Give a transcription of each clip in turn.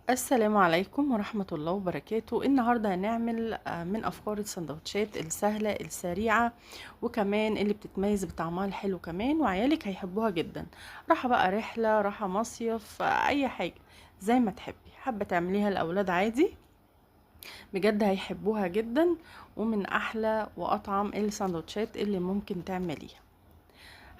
السلام عليكم ورحمة الله وبركاته. النهاردة هنعمل من أفكار السندوتشات السهلة السريعة وكمان اللي بتتميز بطعمها الحلو كمان، وعيالك هيحبوها جدا. راحة بقى رحلة، راحة مصيف، أي حاجة زي ما تحبي. حابة تعمليها الأولاد عادي، بجد هيحبوها جدا، ومن أحلى وأطعم السندوتشات اللي ممكن تعمليها.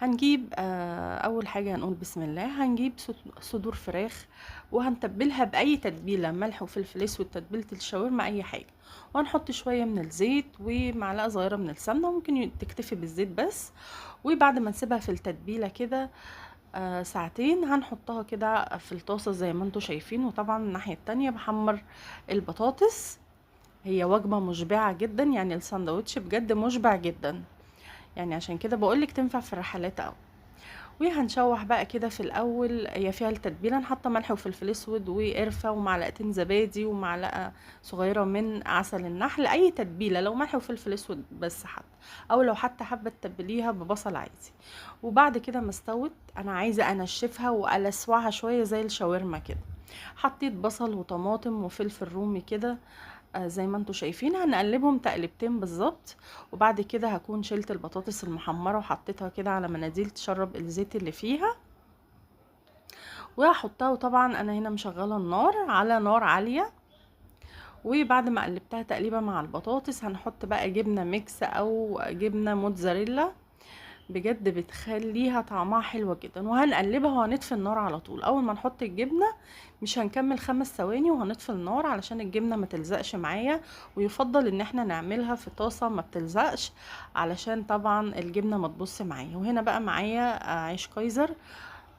هنجيب اول حاجه هنقول بسم الله. هنجيب صدور فراخ وهنتبلها باي تتبيله، ملح وفلفل اسود، تتبيله الشاورما، اي حاجه. وهنحط شويه من الزيت ومعلقه صغيره من السمنه، ممكن تكتفي بالزيت بس. وبعد ما نسيبها في التتبيله كده ساعتين، هنحطها كده في الطاسه زي ما انتم شايفين. وطبعا الناحيه التانية بحمر البطاطس. هي وجبه مشبعه جدا، يعني الساندوتش بجد مشبع جدا، يعني عشان كده بقولك تنفع في الرحلات اوي. وهنشوح بقى كده في الاول، هي فيها التتبيله، نحط ملح وفلفل اسود وقرفه ومعلقتين زبادي ومعلقه صغيره من عسل النحل، اي تتبيله، لو ملح وفلفل اسود بس حتى، او لو حتى حابه تتبليها ببصل عادي. وبعد كده ما استوت، انا عايزه انشفها والسوعها شويه زي الشاورما كده. حطيت بصل وطماطم وفلفل رومي كده زي ما انتوا شايفين. هنقلبهم تقلبتين بالظبط. وبعد كده هكون شلت البطاطس المحمرة وحطيتها كده على مناديل تشرب الزيت اللي فيها، وهحطها. وطبعا انا هنا مشغلة النار على نار عالية. وبعد ما قلبتها تقليبة مع البطاطس، هنحط بقى جبنة ميكس او جبنة موتزاريلا، بجد بتخليها طعمها حلوة جدا. وهنقلبها وهنطفي النار على طول. اول ما نحط الجبنة مش هنكمل 5 ثواني وهنطفي النار علشان الجبنة ما تلزقش معايا. ويفضل ان احنا نعملها في طاسة ما بتلزقش، علشان طبعا الجبنة ما تبص معايا. وهنا بقى معايا عيش كايزر.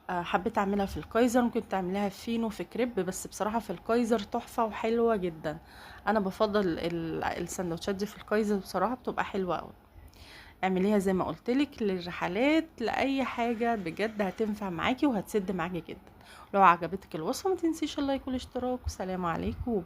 حبيت اعملها في الكايزر، ممكن تعملها في فينو، في كريب، بس بصراحة في الكايزر تحفة وحلوة جدا. انا بفضل السندوتشات دي في الكايزر، بصراحة بتبقى حلوة قوي. اعمليها زي ما قلتلك للرحلات، لاي حاجة، بجد هتنفع معاكي وهتسد معاكي جدا. لو عجبتك الوصفة ما تنسيش اللايك والاشتراك. والسلام عليكم وباي.